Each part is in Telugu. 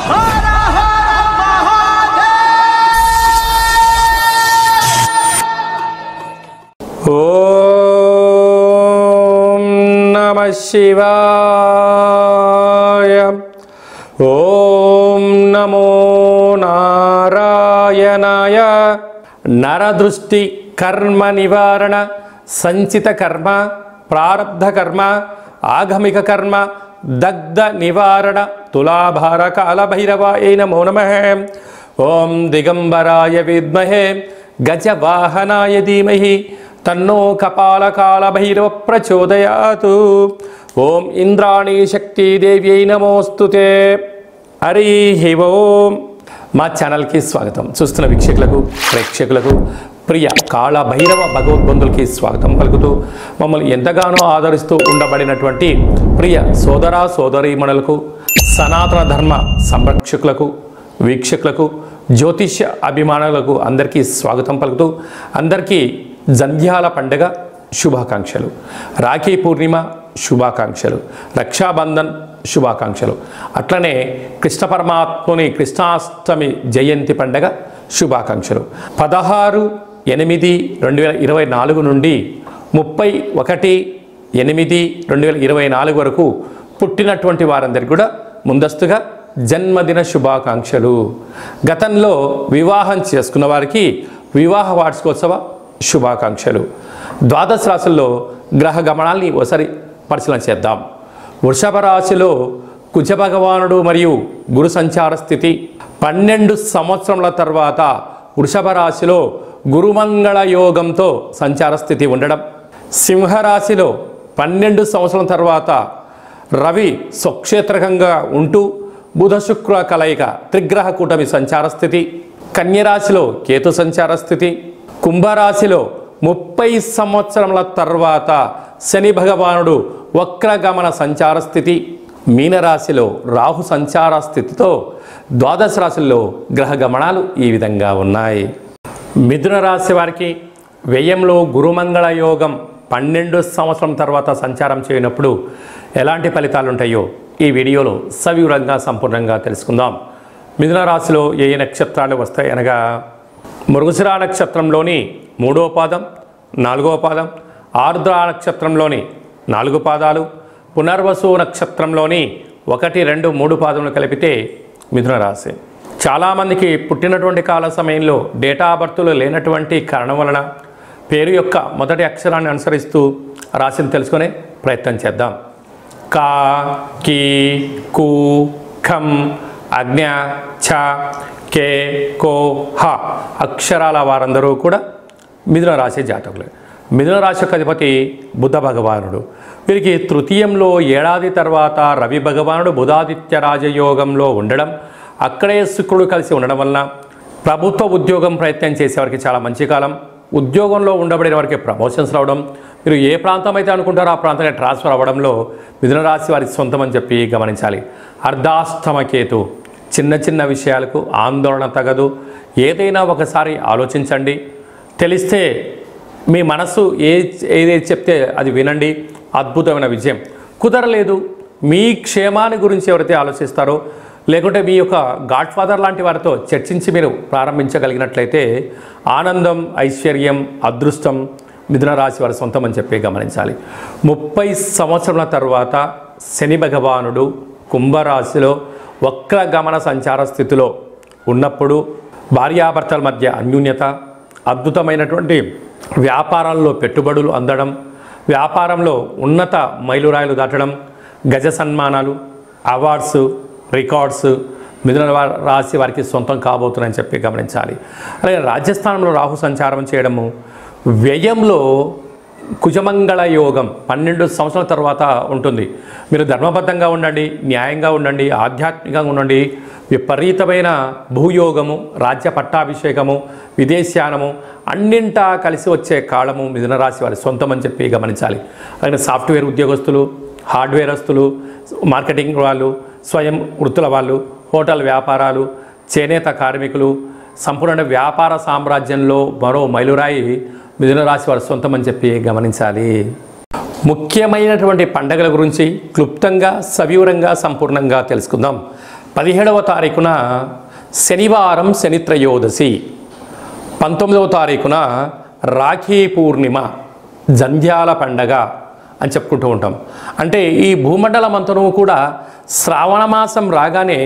ఓం నమః శివాయ. ఓం నమో నారాయణాయ. నరదృష్టి కర్మ నివారణ, సంచిత కర్మ, ప్రారబ్ధ కర్మ, ఆగమిక కర్మ, దగ్ధ నివారణ, తులాభార కాలభైరవాయ నమో నమః. ఓం దిగంబరాయ విద్మహే గజవాహనాయ ధీమహి తన్నో కపాలకాలభైరవ ప్రచోదయాతు. ఓం ఇంద్రాణీ శక్తిదేవ్యై నమోస్తుతే. హరి ఓం. మా ఛానల్కి స్వాగతం. చూస్తున్న వీక్షకులకు, ప్రేక్షకులకు, ప్రియ కాళభైరవ భగవద్బంధులకి స్వాగతం పలుకుతూ మమ్మల్ని ఎంతగానో ఆదరిస్తూ ఉండబడినటువంటి ప్రియ సోదర సోదరీమణులకు, సనాతన ధర్మ సంరక్షకులకు, వీక్షకులకు, జ్యోతిష్య అభిమానులకు అందరికీ స్వాగతం పలుకుతూ అందరికీ జంధ్యాల పండుగ శుభాకాంక్షలు, రాఖీ పూర్ణిమ శుభాకాంక్షలు, రక్షాబంధన్ శుభాకాంక్షలు, అట్లనే కృష్ణ పరమాత్ముని కృష్ణాష్టమి జయంతి పండుగ శుభాకాంక్షలు. 16/8/2024 నుండి 31/8/2024 వరకు పుట్టినటువంటి వారందరికీ కూడా ముందస్తుగా జన్మదిన శుభాకాంక్షలు. గతంలో వివాహం చేసుకున్న వారికి వివాహ వార్షికోత్సవ శుభాకాంక్షలు. ద్వాదశ రాశుల్లో గ్రహ గమనాల్ని ఒకసారి పరిశీలన చేద్దాం. వృషభ రాశిలో కుజ భగవానుడు మరియు గురు సంచార స్థితి. 12 సంవత్సరముల తర్వాత వృషభ రాశిలో గురుమంగళ యోగంతో సంచార స్థితి ఉండడం. సింహరాశిలో 12 సంవత్సరాల తర్వాత రవి స్వక్షేత్రకంగా ఉంటూ బుధ శుక్ర కలయిక త్రిగ్రహ కూటమి సంచార స్థితి. కన్యరాశిలో కేతు సంచార స్థితి. కుంభరాశిలో 30 సంవత్సరముల తర్వాత శని భగవానుడు వక్రగమన సంచార స్థితి. మీనరాశిలో రాహు సంచార స్థితితో ద్వాదశ రాశుల్లో గ్రహ గమనాలు ఈ విధంగా ఉన్నాయి. మిథున రాశి వారికి వ్యయంలో గురుమంగళ యోగం 12 సంవత్సరం తర్వాత సంచారం చేయనప్పుడు ఎలాంటి ఫలితాలు ఉంటాయో ఈ వీడియోలో సవివరంగా సంపూర్ణంగా తెలుసుకుందాం. మిథున రాశిలో ఏ నక్షత్రాలు వస్తాయి అనగా మృగశిర నక్షత్రంలోని 3వ పాదం, 4వ పాదం, ఆర్ద్ర నక్షత్రంలోని 4 పాదాలు, పునర్వసు నక్షత్రంలోని 1, 2, 3 పాదములు కలిపితే మిథున రాశి. చాలామందికి పుట్టినటువంటి కాల సమయంలో డేటా ఆఫ్ బర్త్లు లేనటువంటి కారణం వలన పేరు యొక్క మొదటి అక్షరాన్ని అనుసరిస్తూ రాశిని తెలుసుకునే ప్రయత్నం చేద్దాం. కా, కీ, కు, ఖం, అజ్ఞ, ఛ, కే, కో, హ అక్షరాల వారందరూ కూడా మిథున రాశి జాతకులే. మిథున రాశి యొక్క అధిపతి బుధ భగవానుడు. వీరికి తృతీయంలో ఏడాది తర్వాత రవి భగవానుడు బుధాదిత్య రాజయోగంలో ఉండడం, అక్కడే శుక్రుడు కలిసి ఉండడం వలన ప్రభుత్వ ఉద్యోగం ప్రయత్నం చేసేవారికి చాలా మంచి కాలం. ఉద్యోగంలో ఉండబడిన వారికి ప్రమోషన్స్ రావడం, మీరు ఏ ప్రాంతం అయితే అనుకుంటారో ఆ ప్రాంతానికి ట్రాన్స్ఫర్ అవ్వడంలో మిథున రాశి వారికి సొంతం అని చెప్పి గమనించాలి. అర్ధాష్టమ కేతు. చిన్న చిన్న విషయాలకు ఆందోళన తగదు. ఏదైనా ఒకసారి ఆలోచించండి. తెలిస్తే మీ మనసు ఏదైతే చెప్తే అది వినండి. అద్భుతమైన విజయం. కుదరలేదు, మీ క్షేమాన్ని గురించి ఎవరైతే ఆలోచిస్తారో లేకుంటే మీ యొక్క గాడ్ ఫాదర్ లాంటి వారితో చర్చించి మీరు ప్రారంభించగలిగినట్లయితే ఆనందం, ఐశ్వర్యం, అదృష్టం మిథున రాశి వారి సొంతం అని చెప్పి గమనించాలి. 30 సంవత్సరాల తర్వాత శని భగవానుడు కుంభరాశిలో వక్రగమన సంచార స్థితిలో ఉన్నప్పుడు భార్యాభర్తల మధ్య అన్యూన్యత, అద్భుతమైనటువంటి వ్యాపారాల్లో పెట్టుబడులు అందడం, వ్యాపారంలో ఉన్నత మైలురాయిలు దాటడం, గజ సన్మానాలు, అవార్డ్స్, రికార్డ్స్ మిథున రాశి వారికి సొంతం కాబోతున్నాయని చెప్పి గమనించాలి. అలాగే రాజ్యస్థానంలో రాహు సంచారం చేయడము, వ్యయంలో కుజమంగళ యోగం 12 సంవత్సరాల తర్వాత ఉంటుంది. మీరు ధర్మబద్ధంగా ఉండండి, న్యాయంగా ఉండండి, ఆధ్యాత్మికంగా ఉండండి. విపరీతమైన భూయోగము, రాజ్య పట్టాభిషేకము, విదేశానము అన్నింటా కలిసి వచ్చే కాలము మిథున రాశి వారి సొంతం అని చెప్పి గమనించాలి. అలాగే సాఫ్ట్వేర్ ఉద్యోగస్తులు, హార్డ్వేరస్తులు, మార్కెటింగ్ వాళ్ళు, స్వయం వృత్తుల వాళ్ళు, హోటల్ వ్యాపారాలు, చేనేత కార్మికులు, సంపూర్ణ వ్యాపార సామ్రాజ్యంలో మరో మైలురాయి మిథున రాశి వారి సొంతం అని చెప్పి గమనించాలి. ముఖ్యమైనటువంటి పండగల గురించి క్లుప్తంగా సవివరంగా సంపూర్ణంగా తెలుసుకుందాం. 17వ తారీఖున శనివారం శనిత్రయోదశి, 19వ తారీఖున రాఖీ పూర్ణిమ, జంధ్యాల పండగ అని చెప్పుకుంటూ ఉంటాం. అంటే ఈ భూమండలం అంతను కూడా శ్రావణ మాసం రాగానే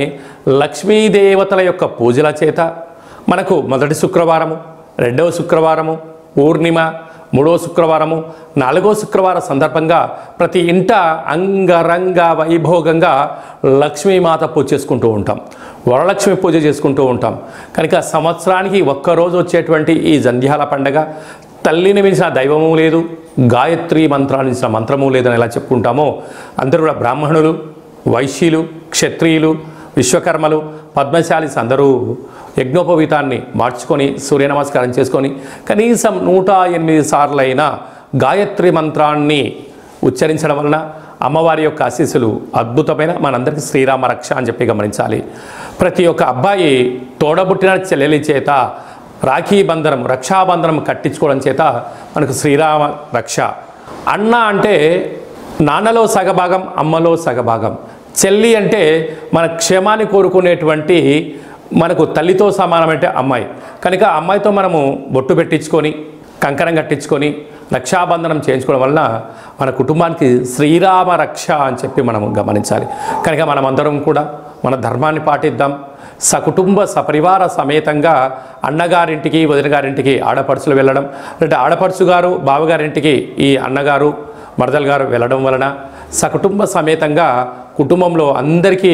లక్ష్మీదేవతల యొక్క పూజల చేత మనకు మొదటి శుక్రవారము, రెండవ శుక్రవారము, పూర్ణిమ, మూడవ శుక్రవారము, నాలుగవ శుక్రవారం సందర్భంగా ప్రతి ఇంట అంగరంగ వైభోగంగా లక్ష్మీమాత పూజ చేసుకుంటూ ఉంటాం, వరలక్ష్మి పూజ చేసుకుంటూ ఉంటాం. కనుక సంవత్సరానికి ఒక్కరోజు వచ్చేటువంటి ఈ జంధ్యాల పండగ తల్లిని మించిన దైవము లేదు, గాయత్రి మంత్రాన్ని మించిన మంత్రము లేదని ఎలా చెప్పుకుంటామో అందరూ కూడా బ్రాహ్మణులు, వైశ్యులు, క్షత్రియులు, విశ్వకర్మలు, పద్మశాలీస్ అందరూ యజ్ఞోపవీతాన్ని మార్చుకొని సూర్య నమస్కారం చేసుకొని కనీసం 108 సార్లైనా గాయత్రి మంత్రాన్ని ఉచ్చరించడం వలన అమ్మవారి యొక్క ఆశీస్సులు అద్భుతమైన మనందరికీ శ్రీరామ రక్ష అని చెప్పి గమనించాలి. ప్రతి ఒక్క అబ్బాయి తోడబుట్టిన చెల్లెలి చేత రాఖీ బంధనం, రక్షాబంధనం కట్టించుకోవడం చేత మనకు శ్రీరామ రక్ష. అన్న అంటే నాన్నలో సగభాగం, అమ్మలో సగభాగం. చెల్లి అంటే మన క్షేమాన్ని కోరుకునేటువంటి మనకు తల్లితో సమానమంటే అమ్మాయి. కనుక అమ్మాయితో మనము బొట్టు పెట్టించుకొని కంకణం కట్టించుకొని రక్షాబంధనం చేయించుకోవడం వలన మన కుటుంబానికి శ్రీరామ రక్ష అని చెప్పి మనము గమనించాలి. కనుక మనమందరం కూడా మన ధర్మాన్ని పాటిద్దాం. సకుటుంబ సపరివార సమేతంగా అన్నగారింటికి, వదిన గారింటికి ఆడపడుచులు వెళ్ళడం, అంటే ఆడపడుచు గారు బావగారింటికి ఈ అన్నగారు మరదలు గారు వెళ్ళడం వలన సకుటుంబ సమేతంగా కుటుంబంలో అందరికీ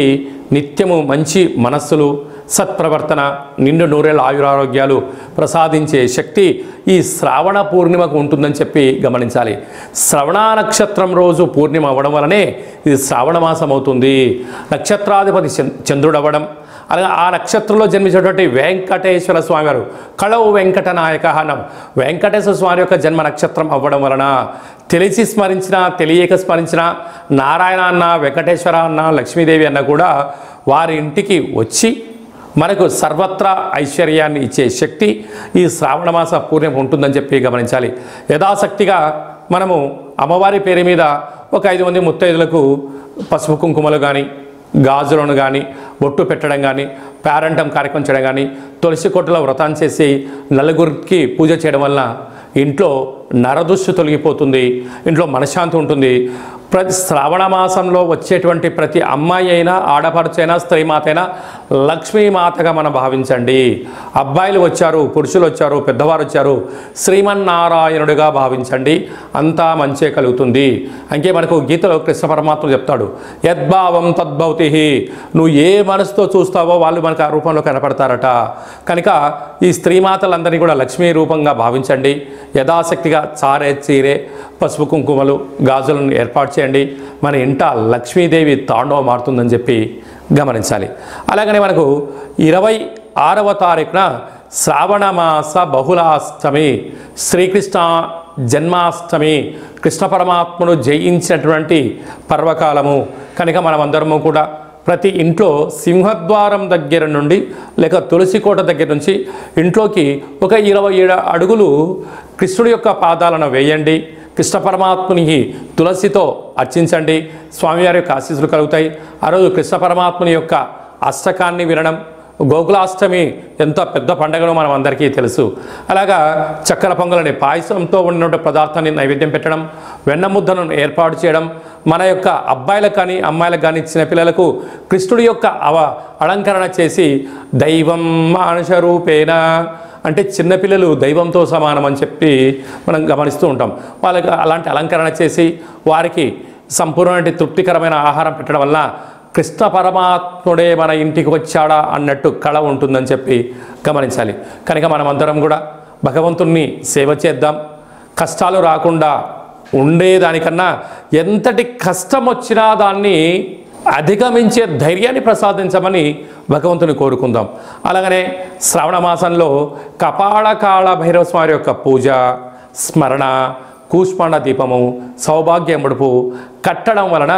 నిత్యము మంచి మనస్సులు, సత్ప్రవర్తన, నిండు నూరేళ్ళ ఆయురారోగ్యాలు ప్రసాదించే శక్తి ఈ శ్రావణ పూర్ణిమకు ఉంటుందని చెప్పి గమనించాలి. శ్రవణ నక్షత్రం రోజు పూర్ణిమ అవ్వడం వలనే ఇది శ్రావణ మాసం అవుతుంది. నక్షత్రాధిపతి చంద్రుడు అవ్వడం, అలాగే ఆ నక్షత్రంలో జన్మించినటువంటి వెంకటేశ్వర స్వామి వారు కళవు వెంకట నాయక అన్నం వెంకటేశ్వర స్వామి యొక్క జన్మ నక్షత్రం అవ్వడం వలన తెలిసి స్మరించిన, తెలియక స్మరించిన నారాయణ అన్న, వెంకటేశ్వర అన్న, లక్ష్మీదేవి అన్న కూడా వారి ఇంటికి వచ్చి మనకు సర్వత్రా ఐశ్వర్యాన్ని ఇచ్చే శక్తి ఈ శ్రావణ మాస పూర్ణిమ ఉంటుందని చెప్పి గమనించాలి. యథాశక్తిగా మనము అమ్మవారి పేరు మీద ఒక 5 మంది ముత్తైదులకు పసుపు కుంకుమలు కానీ, గాజులను కానీ, బొట్టు పెట్టడం కానీ, పేరంటం కార్యక్రమం చేయడం కానీ, తులసి కొట్టులో వ్రతం చేసి నలుగురికి పూజ చేయడం వల్ల ఇంట్లో నరదృష్టి తొలగిపోతుంది, ఇంట్లో మనశ్శాంతి ఉంటుంది. ప్రతి శ్రావణ మాసంలో వచ్చేటువంటి ప్రతి అమ్మాయి అయినా, ఆడపడుచైనా, స్త్రీమాత అయినా లక్ష్మీమాతగా మనం భావించండి. అబ్బాయిలు వచ్చారు, పురుషులు వచ్చారు, పెద్దవారు వచ్చారు, శ్రీమన్నారాయణుడిగా భావించండి. అంతా మంచే కలుగుతుంది. అంకే మనకు గీతలో కృష్ణ పరమాత్మ చెప్తాడు, యద్భావం తద్భవతి. నువ్వు ఏ మనసుతో చూస్తావో వాళ్ళు మనకు ఆ రూపంలో కనపడతారట. కనుక ఈ స్త్రీమాతలందరినీ కూడా లక్ష్మీ రూపంగా భావించండి. యథాశక్తిగా చారే, చీరే, పసుపు కుంకుమలు, గాజులను ఏర్పాటు చేయండి. మన ఇంట లక్ష్మీదేవి తాండవం మారుతుందని చెప్పి గమనించాలి. అలాగనే మనకు 26వ తారీఖున శ్రావణ మాస బహుళాష్టమి, శ్రీకృష్ణ జన్మాష్టమి, కృష్ణ పరమాత్మను జయించినటువంటి పర్వకాలము. కనుక మనమందరము కూడా ప్రతి ఇంట్లో సింహద్వారం దగ్గర నుండి లేక తులసి కోట దగ్గర నుంచి ఇంట్లోకి ఒక 27 అడుగులు కృష్ణుడి యొక్క పాదాలను వేయండి. కృష్ణ పరమాత్మునికి తులసితో అర్చించండి. స్వామివారి యొక్క ఆశీస్సులు కలుగుతాయి. ఆ రోజు కృష్ణ పరమాత్ముని యొక్క అష్టకాన్ని వినడం, గోకులాష్టమి ఎంత పెద్ద పండుగనో మనం అందరికీ తెలుసు. అలాగా చక్కెర పొంగలని పాయసంతో ఉన్న పదార్థాన్ని నైవేద్యం పెట్టడం, వెన్న ముద్దను ఏర్పాటు చేయడం, మన యొక్క అబ్బాయిలకు కానీ అమ్మాయిలకు కానీ చిన్నపిల్లలకు కృష్ణుడి యొక్క అలంకరణ చేసి దైవం మానుష రూపేణ అంటే చిన్నపిల్లలు దైవంతో సమానం అని చెప్పి మనం గమనిస్తూ ఉంటాం. వాళ్ళకి అలాంటి అలంకరణ చేసి వారికి సంపూర్ణమైన తృప్తికరమైన ఆహారం పెట్టడం వల్ల కృష్ణ పరమాత్ముడే మన ఇంటికి వచ్చాడా అన్నట్టు కళ ఉంటుందని చెప్పి గమనించాలి. కనుక మనమందరం కూడా భగవంతుణ్ణి సేవ చేద్దాం. కష్టాలు రాకుండా ఉండేదానికన్నా ఎంతటి కష్టం వచ్చినా దాన్ని అధిగమించే ధైర్యాన్ని ప్రసాదించమని భగవంతుని కోరుకుందాం. అలాగనే శ్రావణ మాసంలో కపాళకాళ భైరవ స్వామి యొక్క పూజ, స్మరణ, కూష్మాండ దీపము, సౌభాగ్య ముడుపు కట్టడం వలన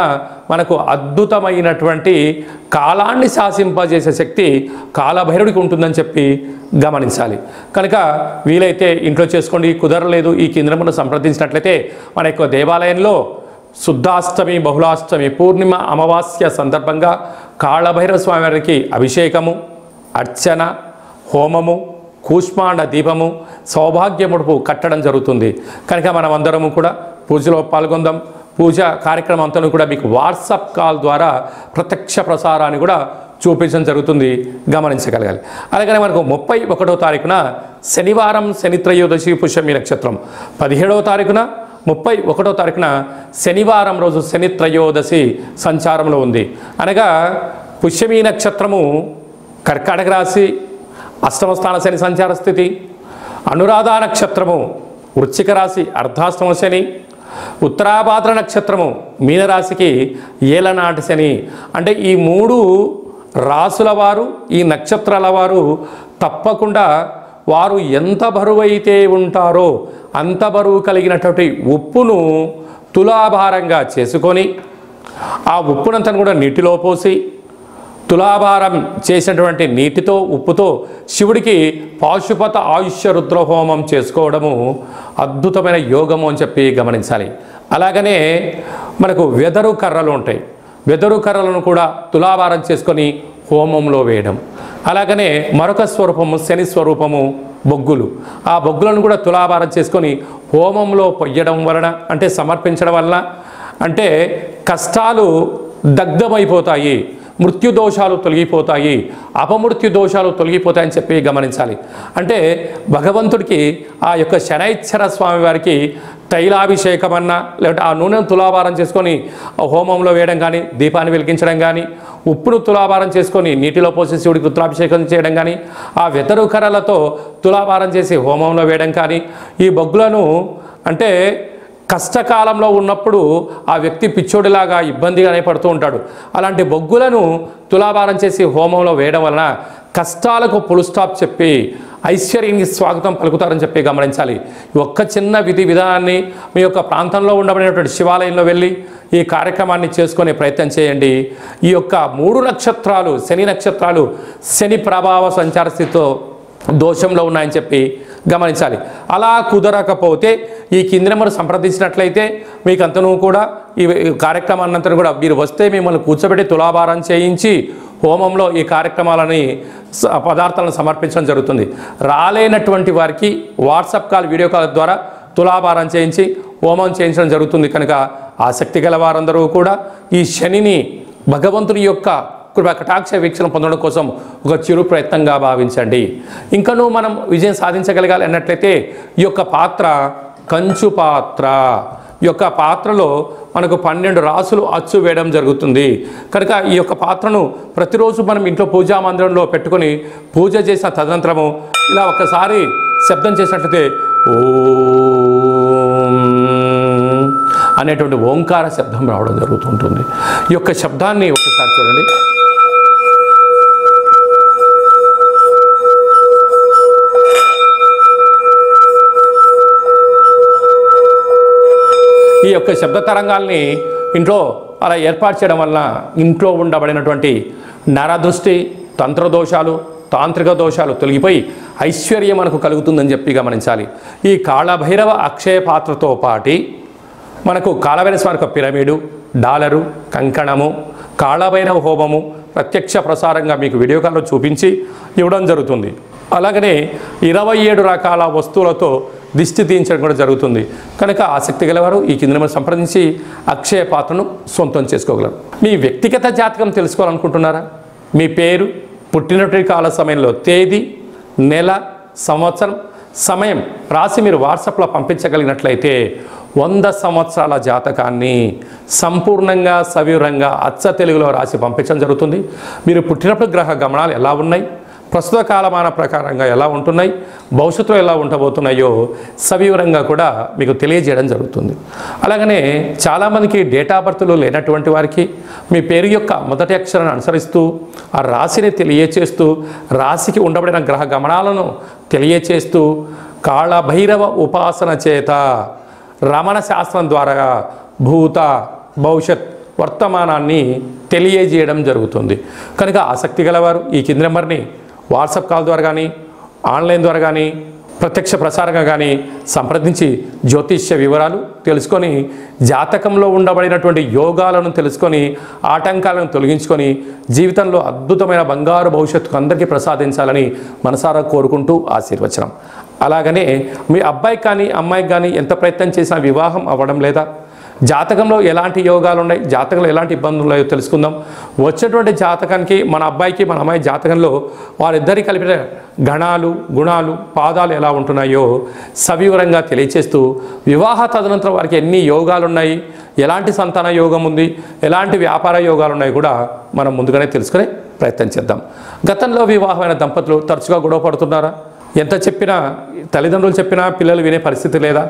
మనకు అద్భుతమైనటువంటి కాలాన్ని శాసింపజేసే శక్తి కాలభైరుడికి ఉంటుందని చెప్పి గమనించాలి. కనుక వీలైతే ఇంట్లో చేసుకోండి, కుదరలేదు ఈ కేంద్రమును సంప్రదించినట్లయితే మన యొక్క దేవాలయంలో శుద్ధాష్టమి, బహుళాష్టమి, పూర్ణిమ, అమావాస్య సందర్భంగా కాళభైరవ స్వామి వారికి అభిషేకము, అర్చన, హోమము, కూష్మాండ దీపము, సౌభాగ్య ముడుపు కట్టడం జరుగుతుంది. కనుక మనం అందరము కూడా పూజలో పాల్గొందాం. పూజ కార్యక్రమం అంతా కూడా మీకు వాట్సాప్ కాల్ ద్వారా ప్రత్యక్ష ప్రసారాన్ని కూడా చూపించడం జరుగుతుంది, గమనించగలగాలి. అలాగే మనకు 31వ తారీఖున శనివారం, శని త్రయోదశి, పుష్యమి నక్షత్రం. 17వ తారీఖున 31వ తారీఖున శనివారం రోజు శని త్రయోదశి సంచారంలో ఉంది. అనగా పుష్యమి నక్షత్రము కర్కాటక రాశి, అష్టమ స్థాన శని సంచార స్థితి. అనురాధ నక్షత్రము వృశ్చిక రాశి, అర్ధాష్టమ శని. ఉత్తరాభాద్ర నక్షత్రము మీనరాశికి ఏలనాటి శని. అంటే ఈ 3 రాసుల వారు, ఈ నక్షత్రాల వారు తప్పకుండా వారు ఎంత బరువు అయితే ఉంటారో అంత బరువు కలిగినటువంటి ఉప్పును తులాభారంగా చేసుకొని ఆ ఉప్పునంతా కూడా నీటిలో పోసి తులాభారం చేసినటువంటి నీటితో, ఉప్పుతో శివుడికి పాశుపత ఆయుష్య రుద్రహోమం చేసుకోవడము అద్భుతమైన యోగము అని చెప్పి గమనించాలి. అలాగనే మనకు వెదరు కర్రలు ఉంటాయి. వెదరు కర్రలను కూడా తులాభారం చేసుకొని హోమంలో వేయడం. అలాగనే మరొక స్వరూపము శని స్వరూపము బొగ్గులు. ఆ బొగ్గులను కూడా తులాభారం చేసుకొని హోమంలో పొయ్యడం వలన, అంటే సమర్పించడం వలన, అంటే కష్టాలు దగ్ధమైపోతాయి, మృత్యు దోషాలు తొలగిపోతాయి, అపమృత్యు దోషాలు తొలగిపోతాయని చెప్పి గమనించాలి. అంటే భగవంతుడికి ఆ యొక్క శనైశ్వర స్వామి వారికి తైలాభిషేకం అన్నా, లేకపోతే ఆ నూనెను తులాభారం చేసుకొని హోమంలో వేయడం కానీ, దీపాన్ని వెలిగించడం కానీ, ఉప్పును తులాభారం చేసుకొని నీటిలో పోసి శివుడికి రుద్రాభిషేకం చేయడం కానీ, ఆ వెతరు కర్రలతో తులాభారం చేసి హోమంలో వేయడం కానీ, ఈ బొగ్గులను అంటే కష్టకాలంలో ఉన్నప్పుడు ఆ వ్యక్తి పిచ్చోడిలాగా ఇబ్బందిగానే పడుతూ ఉంటాడు. అలాంటి బొగ్గులను తులాభారం చేసి హోమంలో వేయడం వలన కష్టాలకు ఫుల్ స్టాప్ చెప్పి ఐశ్వర్యానికి స్వాగతం పలుకుతారని చెప్పి గమనించాలి. ఒక్క చిన్న విధి విధానాన్ని మీ యొక్క ప్రాంతంలో ఉండబడినటువంటి శివాలయంలో వెళ్ళి ఈ కార్యక్రమాన్ని చేసుకునే ప్రయత్నం చేయండి. ఈ యొక్క 3 నక్షత్రాలు, శని నక్షత్రాలు శని ప్రభావ సంచార స్థితితో దోషంలో ఉన్నాయని చెప్పి గమనించాలి. అలా కుదరకపోతే ఈ కింది నెంబర్ సంప్రదించినట్లయితే మీకంతను కూడా ఈ కార్యక్రమాన్నంతా కూడా మీరు వస్తే మిమ్మల్ని కూర్చోబెట్టి తులాభారం చేయించి హోమంలో ఈ కార్యక్రమాలని పదార్థాలను సమర్పించడం జరుగుతుంది. రాలేనటువంటి వారికి వాట్సాప్ కాల్, వీడియో కాల్ ద్వారా తులాభారం చేయించి హోమం చేయించడం జరుగుతుంది. కనుక ఆసక్తి గల వారందరూ కూడా ఈ శనిని భగవంతుని యొక్క కృపా కటాక్ష వీక్షణ పొందడం కోసం ఒక చిరు ప్రయత్నంగా భావించండి. ఇంకనూ మనం విజయం సాధించగలగాలి అన్నట్లయితే ఈ యొక్క పాత్ర కంచు పాత్ర. ఈ యొక్క పాత్రలో మనకు 12 రాసులు అచ్చు వేయడం జరుగుతుంది. కనుక ఈ యొక్క పాత్రను ప్రతిరోజు మనం ఇంట్లో పూజా మందిరంలో పెట్టుకొని పూజ చేసిన తదనంతరము ఇలా ఒక్కసారి శబ్దం చేసినట్లయితే ఓం అనేటువంటి ఓంకార శబ్దం రావడం జరుగుతుంటుంది. ఈ యొక్క శబ్దాన్ని ఒకసారి చూడండి. ఈ యొక్క శబ్ద తరంగాల్ని ఇంట్లో అలా ఏర్పాటు చేయడం వలన ఇంట్లో ఉండబడినటువంటి నరదృష్టి, తంత్రదోషాలు, తాంత్రిక దోషాలు తొలగిపోయి ఐశ్వర్యం మనకు కలుగుతుందని చెప్పి గమనించాలి. ఈ కాళభైరవ అక్షయ పాత్రతో పాటి మనకు కాళభైరవ స్వామి యొక్క పిరమిడు, డాలరు, కంకణము, కాళభైరవ హోమము ప్రత్యక్ష ప్రసారంగా మీకు వీడియో కాల్లో చూపించి ఇవ్వడం జరుగుతుంది. అలాగనే 27 రకాల వస్తువులతో దిష్టి తీయించడం కూడా జరుగుతుంది. కనుక ఆసక్తి గలవారు ఈ కింద నెంబర్ సంప్రదించి అక్షయ పాత్రను సొంతం చేసుకోగలరు. మీ వ్యక్తిగత జాతకం తెలుసుకోవాలనుకుంటున్నారా? మీ పేరు, పుట్టినటువంటి కాల సమయంలో తేదీ, నెల, సంవత్సరం, సమయం రాసి మీరు వాట్సాప్లో పంపించగలిగినట్లయితే 100 సంవత్సరాల జాతకాన్ని సంపూర్ణంగా సవివరంగా అచ్చ తెలుగులో రాసి పంపించడం జరుగుతుంది. మీరు పుట్టినప్పుడు గ్రహ గమనాలు ఎలా ఉన్నాయి, ప్రస్తుత కాలమాన ప్రకారంగా ఎలా ఉంటున్నాయి, భవిష్యత్తులో ఎలా ఉండబోతున్నాయో సవివరంగా కూడా మీకు తెలియజేయడం జరుగుతుంది. అలాగనే చాలామందికి డేటా బర్త్లు లేనటువంటి వారికి మీ పేరు యొక్క మొదటి అక్షరాన్ని అనుసరిస్తూ ఆ రాశిని తెలియచేస్తూ రాశికి ఉండబడిన గ్రహ గమనాలను తెలియచేస్తూ కాళభైరవ ఉపాసన చేత రమణ శాస్త్రం ద్వారా భూత, భవిష్యత్, వర్తమానాన్ని తెలియజేయడం జరుగుతుంది. కనుక ఆసక్తి గలవారు ఈ కింది నెంబర్ని వాట్సాప్ కాల్ ద్వారా కానీ, ఆన్లైన్ ద్వారా కానీ, ప్రత్యక్ష ప్రసారంగా కానీ సంప్రదించి జ్యోతిష్య వివరాలు తెలుసుకొని జాతకంలో ఉండబడినటువంటి యోగాలను తెలుసుకొని ఆటంకాలను తొలగించుకొని జీవితంలో అద్భుతమైన బంగారు భవిష్యత్తుకు అందరికీ ప్రసాదించాలని మనసారా కోరుకుంటూ ఆశీర్వచనం. అలాగనే మీ అబ్బాయికి కానీ అమ్మాయికి కానీ ఎంత ప్రయత్నం చేసినా వివాహం అవ్వడం లేదా, జాతకంలో ఎలాంటి యోగాలు ఉన్నాయి, జాతకంలో ఎలాంటి ఇబ్బందులు ఉన్నాయో తెలుసుకుందాం. వచ్చేటువంటి జాతకానికి మన అబ్బాయికి మన అమ్మాయి జాతకంలో వారిద్దరి కలిపిన గణాలు గుణాలు పాదాలు ఎలా ఉంటున్నాయో సవివరంగా తెలియచేస్తూ వివాహ తదనంతరం వారికి ఎన్ని యోగాలు ఉన్నాయి, ఎలాంటి సంతాన యోగం ఉంది, ఎలాంటి వ్యాపార యోగాలు ఉన్నాయి కూడా మనం ముందుగానే తెలుసుకునే ప్రయత్నం చేద్దాం. గతంలో వివాహమైన దంపతులు తరచుగా గొడవ పడుతున్నారా? ఎంత చెప్పినా తల్లిదండ్రులు చెప్పినా పిల్లలు వినే పరిస్థితి లేదా?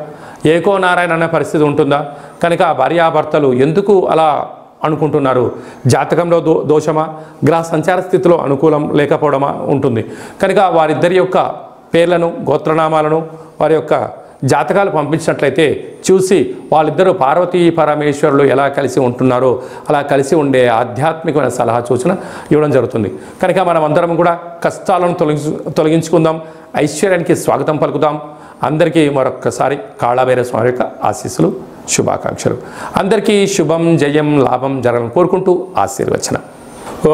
ఏకో నారాయణ అనే పరిస్థితి ఉంటుందా? కనుక భార్యాభర్తలు ఎందుకు అలా అనుకుంటున్నారు? జాతకంలో దోషమా, గ్రహ సంచార స్థితిలో అనుకూలం లేకపోవడమా ఉంటుంది. కనుక వారిద్దరి యొక్క పేర్లను గోత్రనామాలను వారి యొక్క జాతకాలు పంపించినట్లయితే చూసి వాళ్ళిద్దరూ పార్వతీ పరమేశ్వరులు ఎలా కలిసి ఉంటున్నారో అలా కలిసి ఉండే ఆధ్యాత్మికమైన సలహా సూచన ఇవ్వడం జరుగుతుంది. కనుక మనం అందరం కూడా కష్టాలను తొలగించుకుందాం, ఐశ్వర్యానికి స్వాగతం పలుకుదాం. అందరికీ మరొక్కసారి కాళభైరవ స్వామి యొక్క ఆశీస్సులు, శుభాకాంక్షలు. అందరికీ శుభం, జయం, లాభం జరగాలని కోరుకుంటూ ఆశీర్వచనం.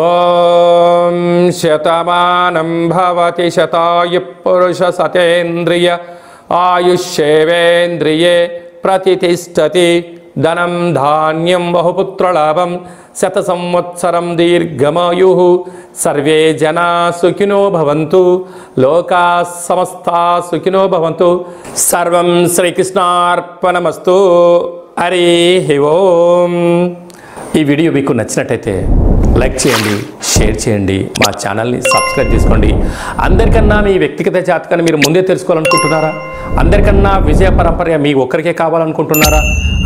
ఓం శతమానం భవతి శతాయు పురుష సతేంద్రియ ఆయుష్యేవేంద్రియే ప్రతిష్టతి. ధనం ధాన్యం బహుపుత్రలాభం శత సంవత్సరం దీర్ఘమాయు. సర్వే జనా సుఖినో భవంతు, లోకా సమస్తా సుఖినో భవంతు. సర్వం శ్రీకృష్ణార్పణమస్తు. హరి ఓం. ఈ వీడియో మీకు నచ్చినట్టయితే లైక్ చేయండి, షేర్ చేయండి, మా ఛానల్ని సబ్స్క్రైబ్ చేసుకోండి. అందరికన్నా మీ వ్యక్తిగత జాతకాన్ని మీరు ముందే తెలుసుకోవాలనుకుంటున్నారా? అందరికన్నా విజయ పరంపర మీ ఒక్కరికే కావాలనుకుంటున్నారా?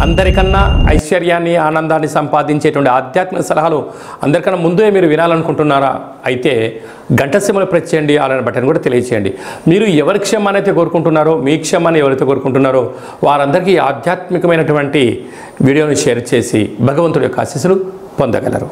అందరికన్నా ఐశ్వర్యాన్ని ఆనందాన్ని సంపాదించేటువంటి ఆధ్యాత్మిక సలహాలు అందరికన్నా ముందే మీరు వినాలనుకుంటున్నారా? అయితే గంట సింబల్ ప్రెస్ చేయండి, అలానే బటన్ కూడా తెలియచేయండి. మీరు ఎవరి క్షేమాన్ని అయితే కోరుకుంటున్నారో, మీ క్షేమాన్ని ఎవరైతే కోరుకుంటున్నారో వారందరికీ ఆధ్యాత్మికమైనటువంటి వీడియోని షేర్ చేసి భగవంతుడి యొక్క ఆశీస్సులు పొందగలరు.